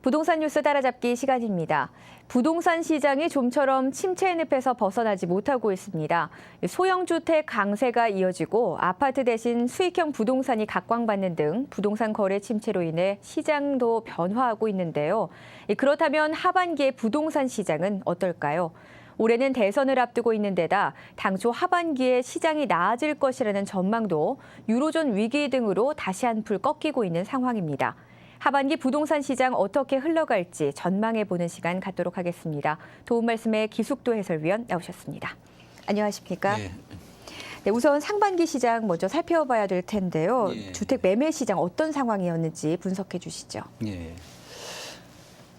부동산 뉴스 따라잡기 시간입니다. 부동산 시장이 좀처럼 침체의 늪에서 벗어나지 못하고 있습니다. 소형주택 강세가 이어지고 아파트 대신 수익형 부동산이 각광받는 등 부동산 거래 침체로 인해 시장도 변화하고 있는데요. 그렇다면 하반기의 부동산 시장은 어떨까요? 올해는 대선을 앞두고 있는 데다 당초 하반기에 시장이 나아질 것이라는 전망도 유로존 위기 등으로 다시 한풀 꺾이고 있는 상황입니다. 하반기 부동산 시장 어떻게 흘러갈지 전망해보는 시간 갖도록 하겠습니다. 도움 말씀에 기숙도 해설위원 나오셨습니다. 안녕하십니까? 네. 네, 우선 상반기 시장 먼저 살펴봐야 될 텐데요. 예. 주택 매매 시장 어떤 상황이었는지 분석해 주시죠. 예.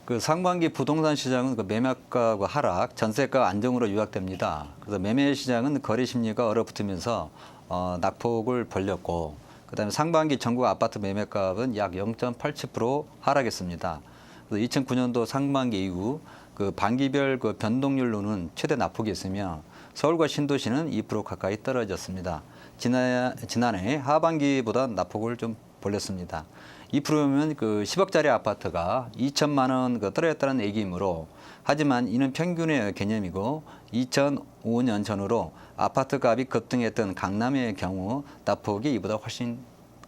그 상반기 부동산 시장은 그 매매가 하락, 전세가 안정으로 요약됩니다. 그래서 매매 시장은 거래 심리가 얼어붙으면서 낙폭을 벌렸고, 그다음에 상반기 전국 아파트 매매값은 약 0.87% 하락했습니다. 그래서 2009년도 상반기 이후 그 반기별 그 변동률로는 최대 낙폭이었으며 서울과 신도시는 2% 가까이 떨어졌습니다. 지난해 하반기보다 낙폭을 좀 벌렸습니다. 2%면 그 10억짜리 아파트가 2천만 원 떨어졌다는 얘기이므로, 하지만 이는 평균의 개념이고 2005년 전후로 아파트 값이 급등했던 강남의 경우 낙폭이 이보다 훨씬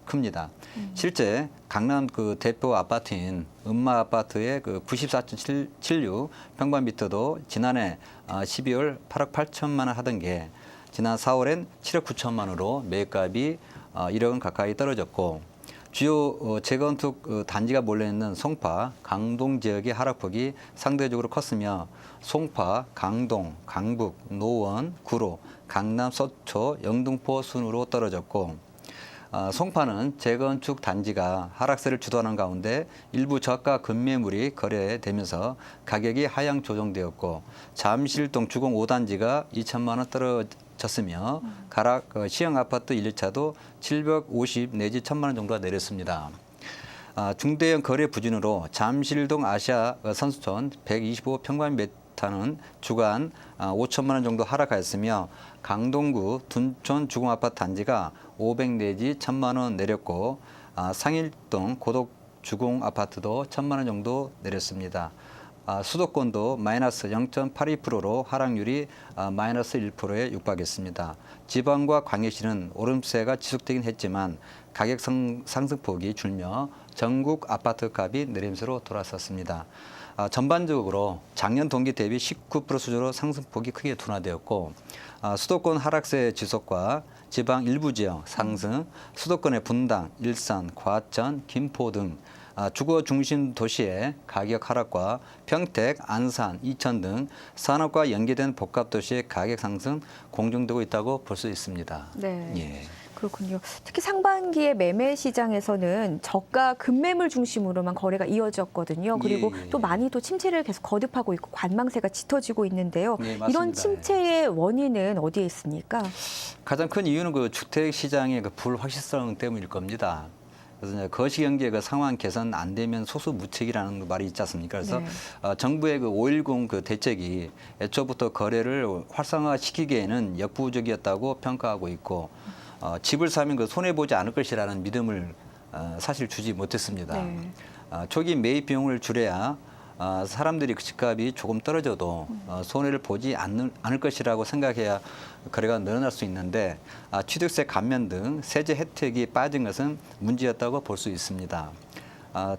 큽니다. 실제 강남 그 대표 아파트인 음마 아파트의 그 94.76 평방미터도 지난해 12월 8억 8천만 원 하던 게 지난 4월엔 7억 9천만 원으로 매각값이 1억 원 가까이 떨어졌고, 주요 재건축 단지가 몰려있는 송파, 강동 지역의 하락폭이 상대적으로 컸으며 송파, 강동, 강북, 노원, 구로, 강남, 서초, 영등포 순으로 떨어졌고, 송파는 재건축 단지가 하락세를 주도하는 가운데 일부 저가 급매물이 거래되면서 가격이 하향 조정되었고, 잠실동 주공 5단지가 2천만 원 떨어졌으며 가락 시형 아파트 1차도 750 내지 1천만 원 정도가 내렸습니다. 중대형 거래 부진으로 잠실동 아시아 선수촌 125평방미터는 주간 5천만 원 정도 하락하였으며, 강동구 둔촌 주공아파트 단지가 500 내지 1천만 원 내렸고, 상일동 고덕 주공아파트도 1천만 원 정도 내렸습니다. 수도권도 마이너스 0.82%로 하락률이 마이너스 1%에 육박했습니다. 지방과 광역시는 오름세가 지속되긴 했지만 가격 상승폭이 줄며 전국 아파트 값이 내림세로 돌아섰습니다. 전반적으로 작년 동기 대비 19% 수준으로 상승폭이 크게 둔화되었고, 수도권 하락세 지속과 지방 일부 지역 상승, 수도권의 분당, 일산, 과천, 김포 등 주거 중심 도시의 가격 하락과 평택, 안산, 이천 등 산업과 연계된 복합 도시의 가격 상승 공존되고 있다고 볼 수 있습니다. 네. 예. 그렇군요. 특히 상반기의 매매 시장에서는 저가 급매물 중심으로만 거래가 이어졌거든요. 그리고 예. 또 많이 또 침체를 계속 거듭하고 있고 관망세가 짙어지고 있는데요. 네, 맞습니다. 이런 침체의 원인은 어디에 있습니까? 가장 큰 이유는 그 주택 시장의 그 불확실성 때문일 겁니다. 그래서 이제 거시경제 그 상황 개선 안 되면 소수무책이라는 그 말이 있지 않습니까? 그래서 네. 정부의 그 5.10 그 대책이 애초부터 거래를 활성화시키기에는 역부족이었다고 평가하고 있고, 집을 사면 그 손해 보지 않을 것이라는 믿음을 사실 주지 못했습니다. 네. 초기 매입 비용을 줄여야 사람들이 그 집값이 조금 떨어져도 손해를 보지 않을 것이라고 생각해야 거래가 늘어날 수 있는데, 취득세 감면 등 세제 혜택이 빠진 것은 문제였다고 볼 수 있습니다.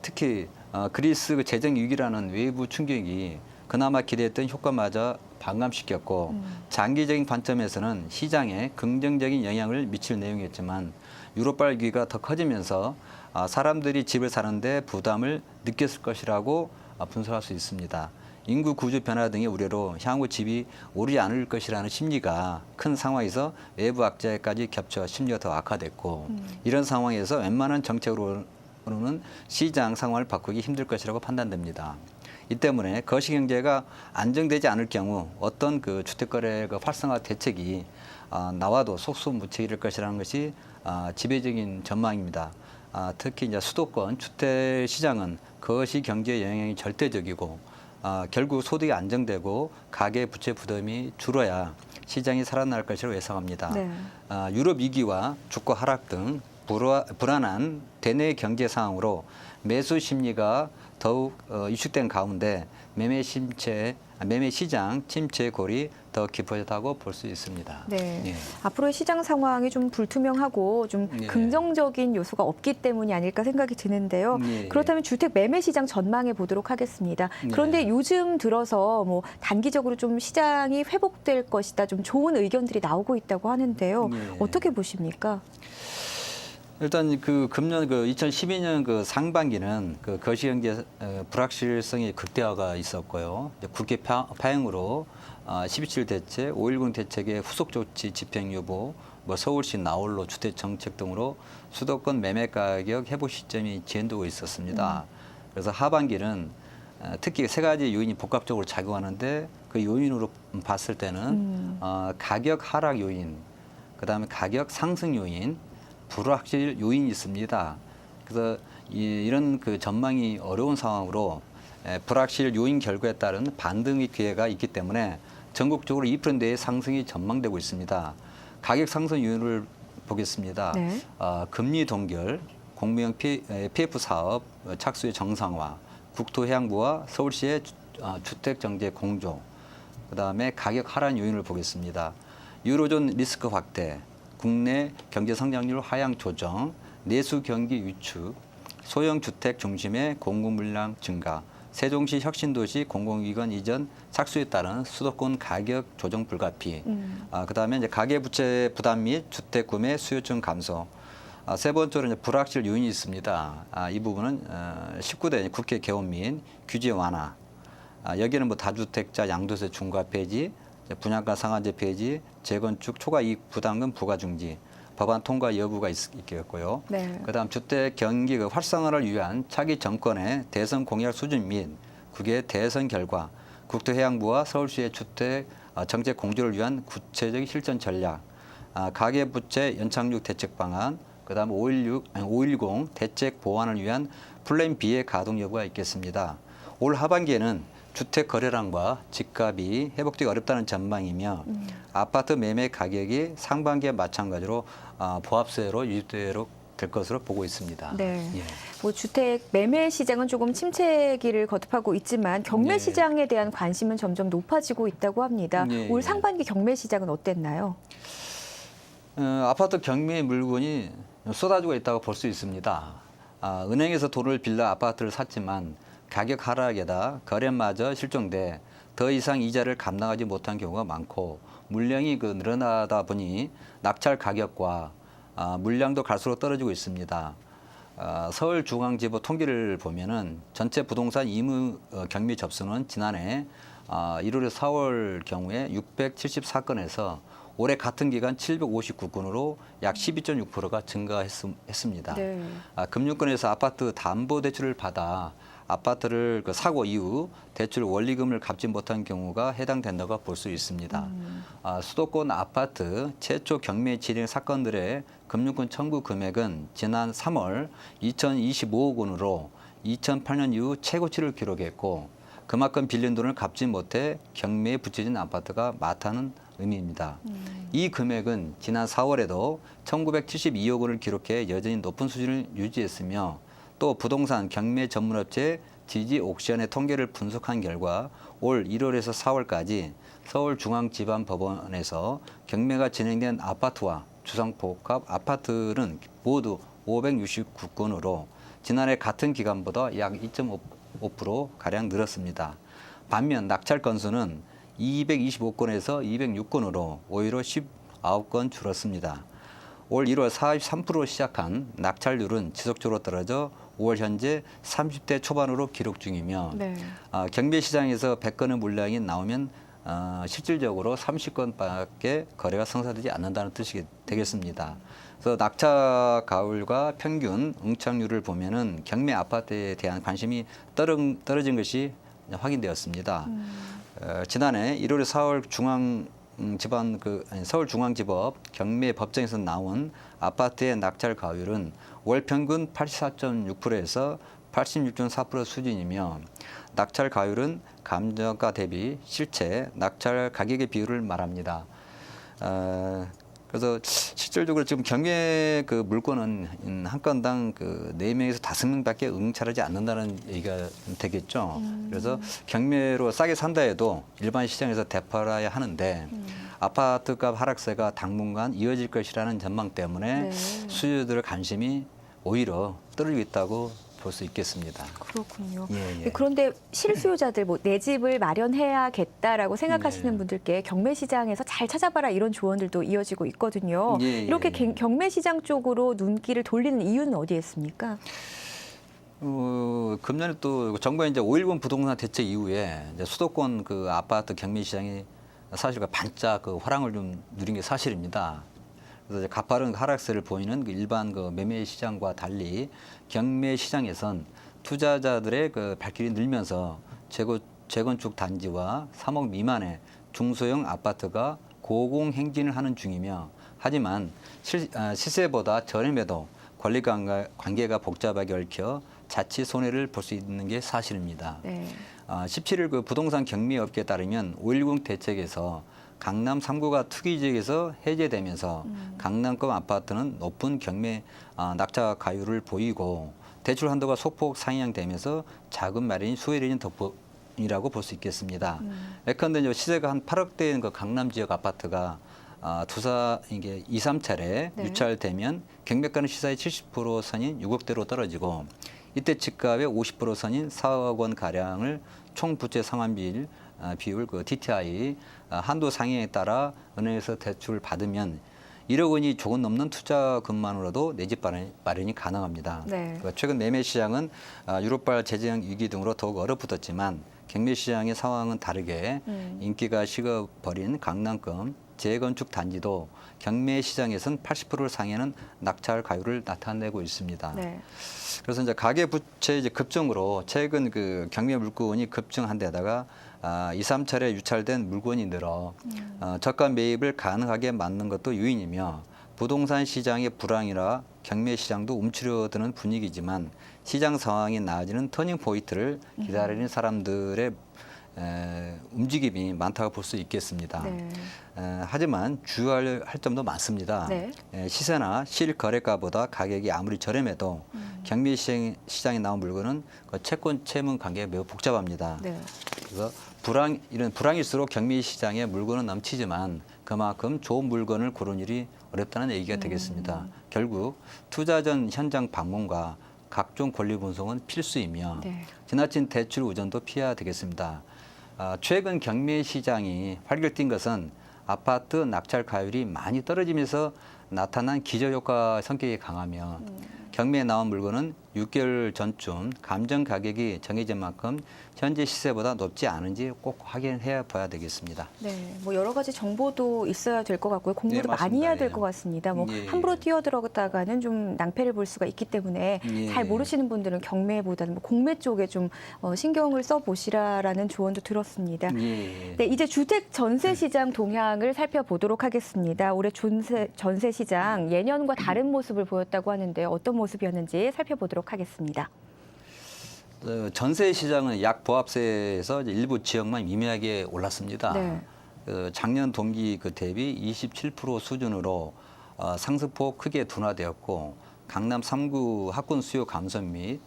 특히 그리스 그 재정 위기라는 외부 충격이 그나마 기대했던 효과마저 반감시켰고, 장기적인 관점에서는 시장에 긍정적인 영향을 미칠 내용이었지만 유로발 위기가 더 커지면서 사람들이 집을 사는데 부담을 느꼈을 것이라고 분석할 수 있습니다. 인구 구조 변화 등의 우려로 향후 집이 오르지 않을 것이라는 심리가 큰 상황에서 외부 악재까지 겹쳐 심리가 더 악화됐고, 이런 상황에서 웬만한 정책으로는 시장 상황을 바꾸기 힘들 것이라고 판단됩니다. 이 때문에 거시경제가 안정되지 않을 경우 어떤 그 주택거래 그 활성화 대책이 나와도 속수무책일 것이라는 것이 지배적인 전망입니다. 특히 이제 수도권 주택 시장은 거시경제 영향이 절대적이고, 결국 소득이 안정되고 가계 부채 부담이 줄어야 시장이 살아날 것이라고 예상합니다. 네. 유럽 위기와 주가 하락 등 불안한 대내 경제 상황으로 매수 심리가 더욱 위축된 가운데 매매 시장 침체 골이 더 깊어졌다고 볼 수 있습니다. 네. 예. 앞으로의 시장 상황이 좀 불투명하고 좀 예. 긍정적인 요소가 없기 때문이 아닐까 생각이 드는데요. 예. 그렇다면 주택 매매 시장 전망해 보도록 하겠습니다. 그런데 네. 요즘 들어서 뭐 단기적으로 좀 시장이 회복될 것이다, 좀 좋은 의견들이 나오고 있다고 하는데요. 예. 어떻게 보십니까? 일단 그 금년 그 2012년 그 상반기는 그 거시경제 불확실성이 극대화가 있었고요. 이제 국회 파행으로 12.7 대책, 5.10 대책의 후속 조치 집행 여부, 뭐 서울시 나홀로 주택 정책 등으로 수도권 매매 가격 회복 시점이 지연되고 있었습니다. 그래서 하반기는 특히 세 가지 요인이 복합적으로 작용하는데 그 요인으로 봤을 때는 가격 하락 요인, 그다음에 가격 상승 요인, 불확실 요인이 있습니다. 그래서 이런 그 전망이 어려운 상황으로 불확실 요인 결과에 따른 반등의 기회가 있기 때문에 전국적으로 2% 내의 상승이 전망되고 있습니다. 가격 상승 요인을 보겠습니다. 네. 금리 동결, 공무형 PF 사업 착수의 정상화, 국토해양부와 서울시의 주택 정제 공조, 그다음에 가격 하락 요인을 보겠습니다. 유로존 리스크 확대, 국내 경제 성장률 하향 조정, 내수 경기 위축, 소형 주택 중심의 공급 물량 증가, 세종시 혁신도시 공공기관 이전 착수에 따른 수도권 가격 조정 불가피, 그다음에 이제 가계부채 부담 및 주택 구매 수요층 감소. 세 번째로 이제 불확실 요인이 있습니다. 이 부분은 19대 국회 개원 및 규제 완화. 여기는 뭐 다주택자 양도세 중과 폐지, 분양가 상한제 폐지, 재건축 초과이익 부담금 부과 중지, 법안 통과 여부가 있겠고요. 네. 그다음 주택 경기 활성화를 위한 차기 정권의 대선 공약 수준 및 국회 대선 결과, 국토해양부와 서울시의 주택 정책 공조를 위한 구체적 실천 전략, 가계부채 연착륙 대책 방안, 그다음 5.10 대책 보완을 위한 플랜 B의 가동 여부가 있겠습니다. 올 하반기에는 주택 거래량과 집값이 회복되기 어렵다는 전망이며 아파트 매매 가격이 상반기에 마찬가지로 보합세로 유지될 것으로 보고 있습니다. 네. 예. 뭐 주택 매매 시장은 조금 침체기를 거듭하고 있지만 경매 네. 시장에 대한 관심은 점점 높아지고 있다고 합니다. 예, 올 예. 상반기 경매 시장은 어땠나요? 아파트 경매 물건이 쏟아지고 있다고 볼 수 있습니다. 은행에서 돈을 빌려 아파트를 샀지만 가격 하락에다 거래마저 실종돼 더 이상 이자를 감당하지 못한 경우가 많고 물량이 늘어나다 보니 낙찰 가격과 물량도 갈수록 떨어지고 있습니다. 서울중앙지법 통계를 보면은 전체 부동산 임의 경매 접수는 지난해 1월에서 4월 경우에 674건에서 올해 같은 기간 759건으로 약 12.6%가 증가했습니다. 네. 금융권에서 아파트 담보대출을 받아 아파트를 사고 이후 대출 원리금을 갚지 못한 경우가 해당된다고 볼 수 있습니다. 수도권 아파트 최초 경매 진행 사건들의 금융권 청구 금액은 지난 3월 2,025억 원으로 2008년 이후 최고치를 기록했고 그만큼 빌린 돈을 갚지 못해 경매에 붙여진 아파트가 많다는 의미입니다. 이 금액은 지난 4월에도 1,972억 원을 기록해 여전히 높은 수준을 유지했으며 또 부동산 경매 전문업체 지지 옥션의 통계를 분석한 결과 올 1월에서 4월까지 서울중앙지방법원에서 경매가 진행된 아파트와 주상복합 아파트는 모두 569건으로 지난해 같은 기간보다 약 2.5%가량 늘었습니다. 반면 낙찰 건수는 225건에서 206건으로 오히려 19건 줄었습니다. 올 1월 43% 시작한 낙찰률은 지속적으로 떨어져 5월 현재 30대 초반으로 기록 중이며 네. 경매 시장에서 100건의 물량이 나오면 실질적으로 30건밖에 거래가 성사되지 않는다는 뜻이 되겠습니다. 그래서 낙찰 가율과 평균 응착률을 보면은 경매 아파트에 대한 관심이 떨어진 것이 확인되었습니다. 지난해 1월에 서울중앙지법 경매 법정에서 나온 아파트의 낙찰 가율은 월 평균 84.6%에서 86.4% 수준이며 낙찰 가율은 감정가 대비 실제 낙찰 가격의 비율을 말합니다. 그래서 실질적으로 지금 경매 그 물건은 한 건당 그 4명에서 5명밖에 응찰하지 않는다는 얘기가 되겠죠. 그래서 경매로 싸게 산다 해도 일반 시장에서 되팔아야 하는데 아파트값 하락세가 당분간 이어질 것이라는 전망 때문에 네. 수요자들의 관심이 오히려 떨어지고 있다고 볼 수 있겠습니다. 그렇군요. 예, 예. 그런데 실수요자들 뭐 내 집을 마련해야겠다라고 생각하시는 네. 분들께 경매 시장에서 잘 찾아봐라 이런 조언들도 이어지고 있거든요. 예, 예, 이렇게 예. 경매 시장 쪽으로 눈길을 돌리는 이유는 어디에 있습니까? 금년에 또 정부의 이제 5.18 부동산 대책 이후에 이제 수도권 그 아파트 경매 시장이 사실 반짝 그 화랑을 좀 누린 게 사실입니다. 그래서 이제 가파른 하락세를 보이는 그 일반 그 매매 시장과 달리 경매 시장에선 투자자들의 그 발길이 늘면서 재건축 단지와 3억 미만의 중소형 아파트가 고공행진을 하는 중이며 하지만 시세보다 저렴해도 권리 관계가 복잡하게 얽혀 자칫 손해를 볼 수 있는 게 사실입니다. 네. 17일 그 부동산 경매업계에 따르면 5.10 대책에서 강남 3구가 투기지역에서 해제되면서 강남급 아파트는 높은 경매 낙찰 가율을 보이고 대출 한도가 소폭 상향되면서 자금 마련이 수월해진 덕분이라고 볼 수 있겠습니다. 예컨대 이제 시세가 한 8억대인 그 강남 지역 아파트가 이게 2, 3차례 네. 유찰되면 경매가는 시세의 70% 선인 6억대로 떨어지고 이때 집값의 50% 선인 4억 원 가량을 총 부채 상환 비율 그 DTI 한도 상향에 따라 은행에서 대출을 받으면 1억 원이 조금 넘는 투자금만으로도 내 집 마련이 가능합니다. 네. 그러니까 최근 매매 시장은 유럽발 재정 위기 등으로 더욱 얼어붙었지만 경매 시장의 상황은 다르게 인기가 식어버린 강남급 재건축 단지도 경매 시장에선 80%를 상회하는 낙찰 가율을 나타내고 있습니다. 네. 그래서 이제 가계 부채 이제 급증으로 최근 그 경매 물건이 급증한 데다가 2, 3차례 유찰된 물건이 늘어 저가 매입을 가능하게 만든 것도 요인이며 부동산 시장의 불황이라 경매 시장도 움츠려드는 분위기지만 시장 상황이 나아지는 터닝 포인트를 기다리는 사람들의 움직임이 많다고 볼 수 있겠습니다. 네. 하지만 주의할 점도 많습니다. 네. 시세나 실거래가보다 가격이 아무리 저렴해도 경매 시장에 나온 물건은 그 채권 채무 관계가 매우 복잡합니다. 네. 그래서 이런 불황일수록 경매 시장에 물건은 넘치지만 그만큼 좋은 물건을 고르는 일이 어렵다는 얘기가 되겠습니다. 결국 투자 전 현장 방문과 각종 권리 분석은 필수이며 네. 지나친 대출 의존도 피해야 되겠습니다. 최근 경매 시장이 활기를 띈 것은 아파트 낙찰 가율이 많이 떨어지면서 나타난 기저효과 성격이 강하며 경매에 나온 물건은 6개월 전쯤 감정 가격이 정해진 만큼 현재 시세보다 높지 않은지 꼭 확인해 봐야 되겠습니다. 네, 뭐 여러 가지 정보도 있어야 될 것 같고요. 공부도 네, 많이 해야 될 맞습니다. 것 같습니다. 뭐 예, 함부로 예. 뛰어들어갔다가는 좀 낭패를 볼 수가 있기 때문에 예. 잘 모르시는 분들은 경매보다는 뭐 공매 쪽에 좀 신경을 써 보시라라는 조언도 들었습니다. 예. 네, 이제 주택 전세 시장 동향을 살펴보도록 하겠습니다. 올해 전세 시장 예년과 다른 모습을 보였다고 하는데 어떤 모습이었는지 살펴보도록 하겠습니다. 전세 시장은 약 보합세에서 이제 일부 지역만 미미하게 올랐습니다. 네. 작년 동기 대비 27% 수준으로 상승폭 크게 둔화되었고 강남 3구 학군 수요 감소 및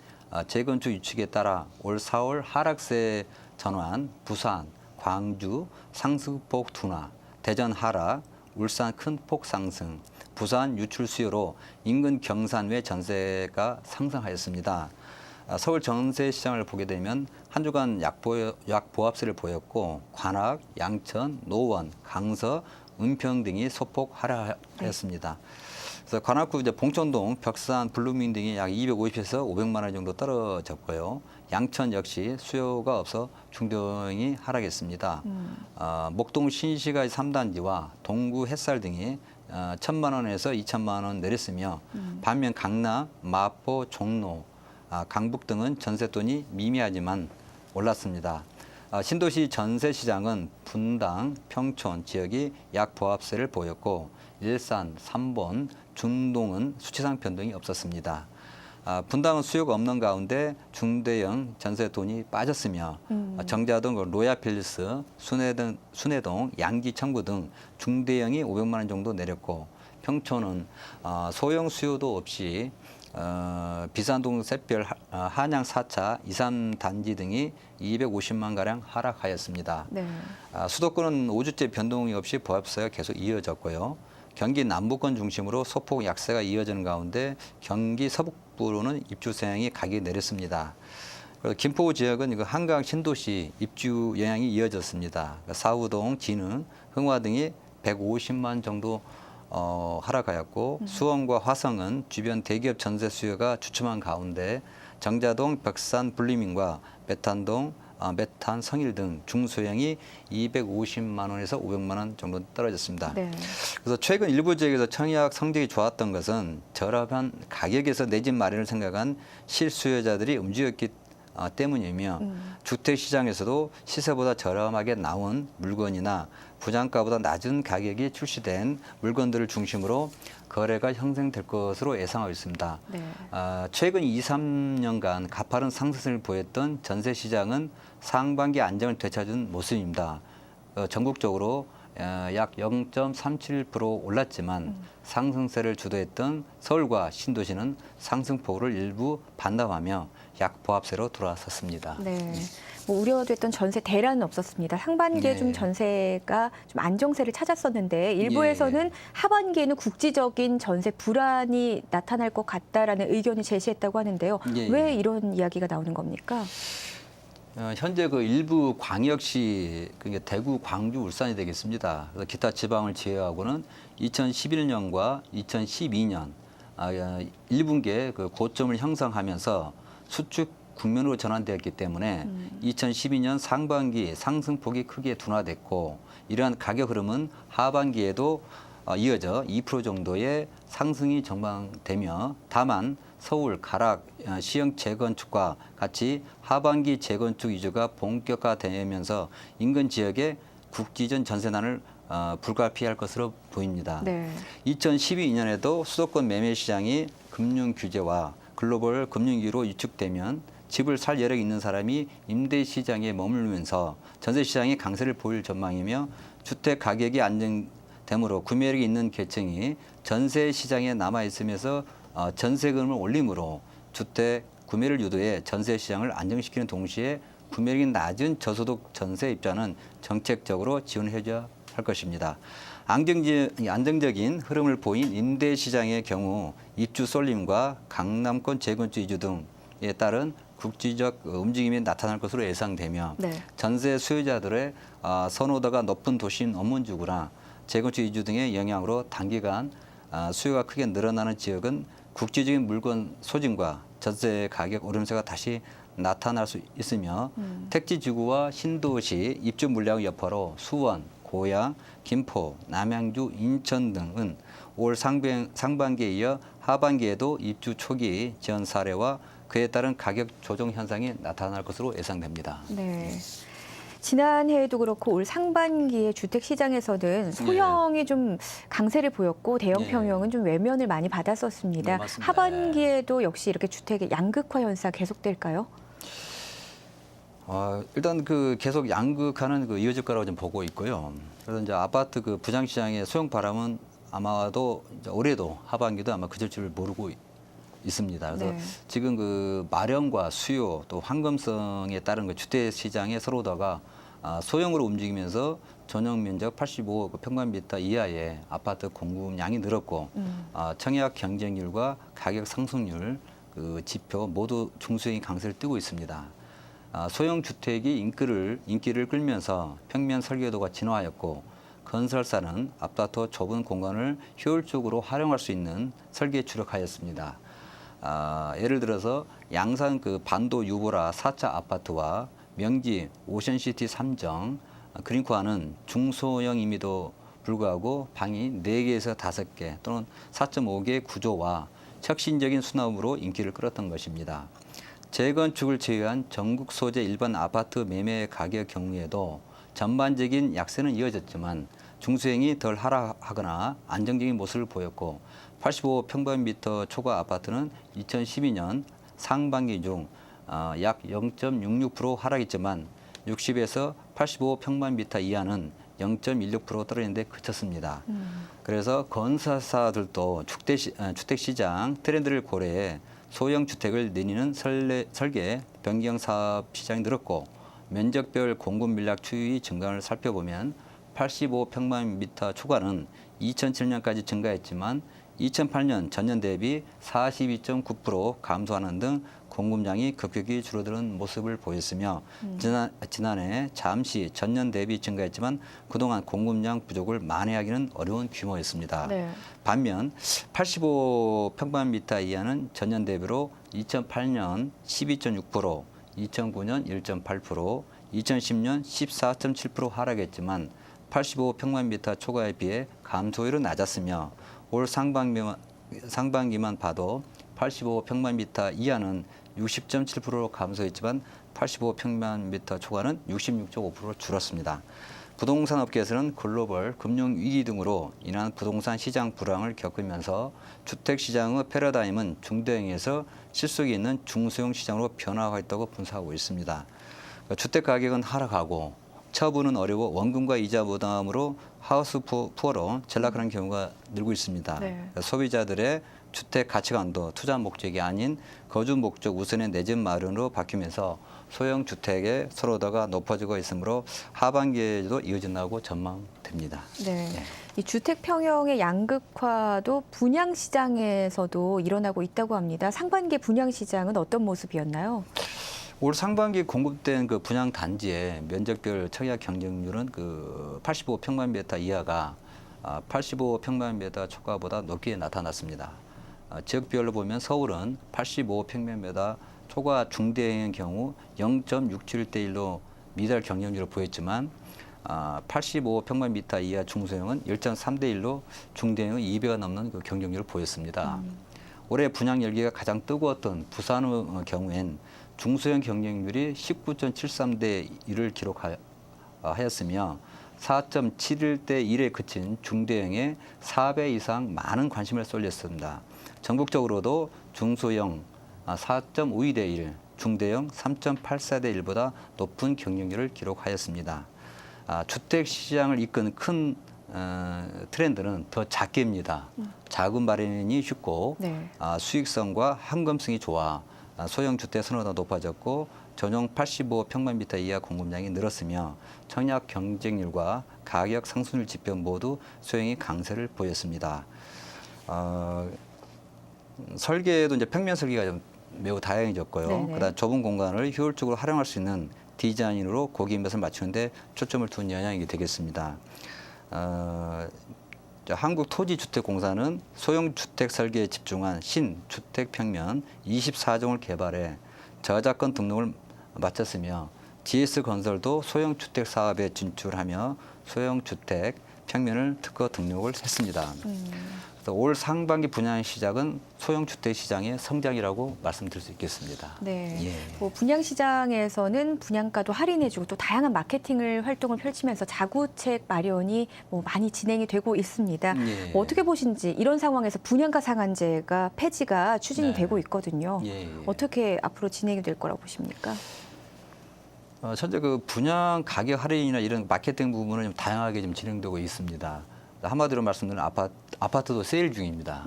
재건축 유축에 따라 올 4월 하락세 전환, 부산, 광주 상승폭 둔화, 대전 하락, 울산 큰 폭 상승, 부산 유출 수요로 인근 경산 외 전세가 상승하였습니다. 서울 전세 시장을 보게 되면 한 주간 약보합세를 보였고 관악, 양천, 노원, 강서, 은평 등이 소폭 하락했습니다. 그래서 관악구 이제 봉천동, 벽산, 블루밍 등이 약 250에서 500만 원 정도 떨어졌고요. 양천 역시 수요가 없어 중도형이 하락했습니다. 목동 신시가지 3단지와 동구 햇살 등이 1,000만 원에서 2,000만 원 내렸으며 반면 강남, 마포, 종로, 강북 등은 전세돈이 미미하지만 올랐습니다. 신도시 전세 시장은 분당, 평촌 지역이 약 보합세를 보였고 일산, 삼본, 중동은 수치상 변동이 없었습니다. 분당은 수요가 없는 가운데 중대형 전세돈이 빠졌으며 정자동, 로얄필스, 순회동, 양지 청구 등 중대형이 500만 원 정도 내렸고 평촌은 소형 수요도 없이 비산동 샛별 한양 4차 2, 3단지 등이 250만 가량 하락하였습니다. 네. 수도권은 5주째 변동이 없이 보합세가 계속 이어졌고요. 경기 남부권 중심으로 소폭 약세가 이어지는 가운데 경기 서북부로는 입주 성향이 가격이 내렸습니다. 그리고 김포 지역은 이거 한강 신도시 입주 영향이 이어졌습니다. 사우동, 진흥, 흥화 등이 150만 정도 하락하였고 수원과 화성은 주변 대기업 전세 수요가 주춤한 가운데 정자동, 벽산, 불리민과 메탄동, 메탄, 성일 등 중소형이 250만 원에서 500만 원 정도 떨어졌습니다. 네. 그래서 최근 일부 지역에서 청약 성적이 좋았던 것은 저렴한 가격에서 내 집 마련을 생각한 실수요자들이 움직였기 때문이며 주택 시장에서도 시세보다 저렴하게 나온 물건이나 부장가보다 낮은 가격이 출시된 물건들을 중심으로 거래가 형성될 것으로 예상하고 있습니다. 네. 최근 2, 3년간 가파른 상승을 보였던 전세 시장은 상반기 안정을 되찾은 모습입니다. 전국적으로 약 0.37% 올랐지만 상승세를 주도했던 서울과 신도시는 상승폭을 일부 반납하며 약보합세로 돌아섰습니다. 네. 뭐 우려됐던 전세 대란은 없었습니다. 상반기에 네. 좀 전세가 좀 안정세를 찾았었는데 일부에서는 예. 하반기에는 국지적인 전세 불안이 나타날 것 같다라는 의견을 제시했다고 하는데요. 예. 왜 이런 이야기가 나오는 겁니까? 현재 그 일부 광역시, 그게 대구, 광주, 울산이 되겠습니다. 그래서 기타 지방을 제외하고는 2011년과 2012년 1분기에 그 고점을 형성하면서 수축 국면으로 전환되었기 때문에 2012년 상반기 상승폭이 크게 둔화됐고 이러한 가격 흐름은 하반기에도 이어져 2% 정도의 상승이 전망되며 다만 서울, 가락, 시형 재건축과 같이 하반기 재건축 위주가 본격화되면서 인근 지역의 국지전 전세난을 불가피할 것으로 보입니다. 네. 2012년에도 수도권 매매 시장이 금융 규제와 글로벌 금융위기로 위축되면 집을 살 여력이 있는 사람이 임대 시장에 머물면서 전세 시장이 강세를 보일 전망이며 주택 가격이 안정됨으로 구매력이 있는 계층이 전세 시장에 남아 있으면서 전세금을 올림으로 주택 구매를 유도해 전세 시장을 안정시키는 동시에 구매력이 낮은 저소득 전세 입자는 정책적으로 지원해줘야 할 것입니다. 안정적인 흐름을 보인 임대 시장의 경우 입주 쏠림과 강남권 재건축 이주 등에 따른 국지적 움직임이 나타날 것으로 예상되며 네. 전세 수요자들의 선호도가 높은 도심 업문주구나 재건축 이주 등의 영향으로 단기간 수요가 크게 늘어나는 지역은 국지적인 물건 소진과 전세 가격 오름세가 다시 나타날 수 있으며 택지지구와 신도시 입주 물량 여파로 수원, 고양, 김포, 남양주, 인천 등은 올 상반기에 이어 하반기에도 입주 초기 지연 사례와 그에 따른 가격 조정 현상이 나타날 것으로 예상됩니다. 네. 지난해에도 그렇고 올 상반기에 주택 시장에서는 소형이 좀 강세를 보였고 대형 예. 평형은 좀 외면을 많이 받았었습니다. 네, 맞습니다. 하반기에도 역시 이렇게 주택의 양극화 현상 계속될까요? 일단 그 계속 양극화는 이어질 거라고 좀 보고 있고요. 그래서 이제 아파트 그 부장 시장의 소형 바람은 아마도 이제 올해도 하반기도 아마 그칠 줄 모르고 있습니다. 그래서 네. 지금 그 마련과 수요 또 황금성에 따른 그 주택 시장의 서로다가 소형으로 움직이면서 전용 면적 85 평방미터 이하의 아파트 공급량이 늘었고 청약 경쟁률과 가격 상승률 그 지표 모두 중소형이 강세를 띠고 있습니다. 소형 주택이 인기를 끌면서 평면 설계도가 진화하였고 건설사는 아파트 좁은 공간을 효율적으로 활용할 수 있는 설계에 주력하였습니다. 예를 들어서 양산 그 반도 유보라 4차 아파트와 명지 오션시티 3정 그린코아는 중소형임에도 불구하고 방이 4개에서 5개 또는 4.5개의 구조와 혁신적인 수납으로 인기를 끌었던 것입니다. 재건축을 제외한 전국 소재 일반 아파트 매매 가격 경우에도 전반적인 약세는 이어졌지만 중소형이 덜 하락하거나 안정적인 모습을 보였고 85평방미터 초과 아파트는 2012년 상반기 중 약 0.66% 하락했지만 60에서 85평방미터 이하는 0.16% 떨어지는데 그쳤습니다. 그래서 건설사들도 주택시장 트렌드를 고려해 소형 주택을 내리는 설계 변경 사업 시장이 늘었고 면적별 공급 물량 추이 증가를 살펴보면 85평방미터 초과는 2007년까지 증가했지만 2008년 전년 대비 42.9% 감소하는 등 공급량이 급격히 줄어드는 모습을 보였으며 지난해 잠시 전년 대비 증가했지만 그동안 공급량 부족을 만회하기는 어려운 규모였습니다. 네. 반면 85평방미터 이하는 전년 대비로 2008년 12.6%, 2009년 1.8%, 2010년 14.7% 하락했지만 85평방미터 초과에 비해 감소율은 낮았으며 올 상반기만 봐도 85평방미터 이하는 60.7% 감소했지만 85평방미터 초과는 66.5% 줄었습니다. 부동산 업계에서는 글로벌 금융 위기 등으로 인한 부동산 시장 불황을 겪으면서 주택 시장의 패러다임은 중대형에서 실속이 있는 중소형 시장으로 변화했다고 분석하고 있습니다. 주택 가격은 하락하고 처분은 어려워 원금과 이자 부담으로 하우스 푸어로 전락하는 경우가 늘고 있습니다. 네. 소비자들의 주택 가치관도 투자 목적이 아닌 거주 목적 우선의 내 집 마련으로 바뀌면서 소형 주택의 선호도가 높아지고 있으므로 하반기에도 이어진다고 전망됩니다. 네. 네. 이 주택 평형의 양극화도 분양 시장에서도 일어나고 있다고 합니다. 상반기 분양 시장은 어떤 모습이었나요? 올 상반기 공급된 그 분양 단지의 면적별 청약 경쟁률은 85평방미터 이하가 85평방미터 초과보다 높게 나타났습니다. 지역별로 보면 서울은 85평방미터 초과 중대형의 경우 0.67대 1로 미달 경쟁률을 보였지만 85평방미터 이하 중소형은 1.3대 1로 중대형의 2배가 넘는 그 경쟁률을 보였습니다. 올해 분양 열기가 가장 뜨거웠던 부산의 경우엔 중소형 경쟁률이 19.73대 1을 기록하였으며 4.71대 1에 그친 중대형에 4배 이상 많은 관심을 쏠렸습니다. 전국적으로도 중소형 4.52대 1, 중대형 3.84대 1보다 높은 경쟁률을 기록하였습니다. 주택 시장을 이끈 큰 트렌드는 더 작게입니다. 자금 마련이 쉽고 네. 수익성과 현금성이 좋아 소형 주택 선호도가 높아졌고 전용 85평방미터 이하 공급량이 늘었으며 청약 경쟁률과 가격 상승률 지표 모두 소형이 강세를 보였습니다. 설계도 이제 평면 설계가 좀 매우 다양해졌고요. 네네. 그다음 좁은 공간을 효율적으로 활용할 수 있는 디자인으로 고객 입맛을 맞추는데 초점을 둔 영향이 되겠습니다. 한국토지주택공사는 소형 주택 설계에 집중한 신주택 평면 24종을 개발해 저작권 등록을 마쳤으며 GS건설도 소형 주택 사업에 진출하며 소형 주택 평면을 특허 등록을 했습니다. 그래서 올 상반기 분양 시작은 소형 주택 시장의 성장이라고 말씀드릴 수 있겠습니다. 네. 예. 뭐 분양 시장에서는 분양가도 할인해주고 또 다양한 마케팅을 활동을 펼치면서 자구책 마련이 뭐 많이 진행이 되고 있습니다. 예. 뭐 어떻게 보신지 이런 상황에서 분양가 상한제가 폐지가 추진이 네. 되고 있거든요. 예. 어떻게 앞으로 진행이 될 거라고 보십니까? 현재 그 분양 가격 할인이나 이런 마케팅 부분은 좀 다양하게 좀 진행되고 있습니다. 한마디로 말씀드리면 아파트도 세일 중입니다.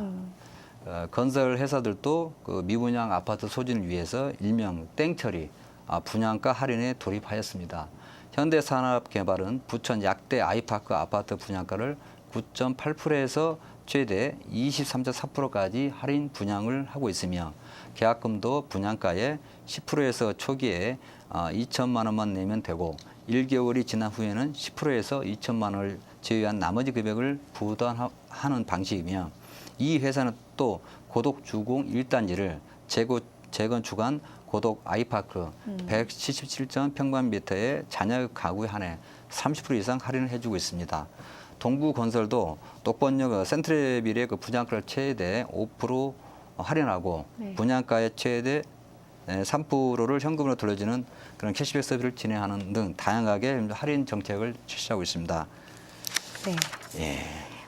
건설 회사들도 그 미분양 아파트 소진을 위해서 일명 땡처리 분양가 할인에 돌입하였습니다. 현대산업개발은 부천 약대 아이파크 아파트 분양가를 9.8%에서 최대 23.4%까지 할인 분양을 하고 있으며 계약금도 분양가의 10%에서 초기에 2천만 원만 내면 되고 1개월이 지난 후에는 10%에서 2천만 원을 제외한 나머지 금액을 부담하는 방식이며 이 회사는 또 고독 주공 1단지를 재건축한 고독 아이파크 177평방미터의 잔여 가구에 한해 30% 이상 할인을 해주고 있습니다. 동부건설도 녹번역 센트레빌의 그 분양가를 최대 5% 할인하고 네. 분양가의 최대 3%를 현금으로 돌려주는 그런 캐시백 서비스를 진행하는 등 다양하게 할인 정책을 실시하고 있습니다. 네. 예.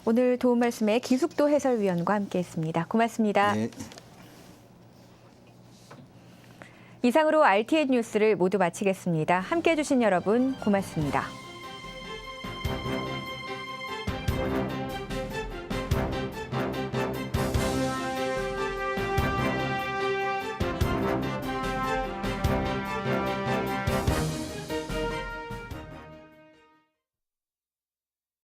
오늘 도움 말씀에 기숙도 해설위원과 함께했습니다. 고맙습니다. 예. 이상으로 RTN 뉴스를 모두 마치겠습니다. 함께해 주신 여러분 고맙습니다.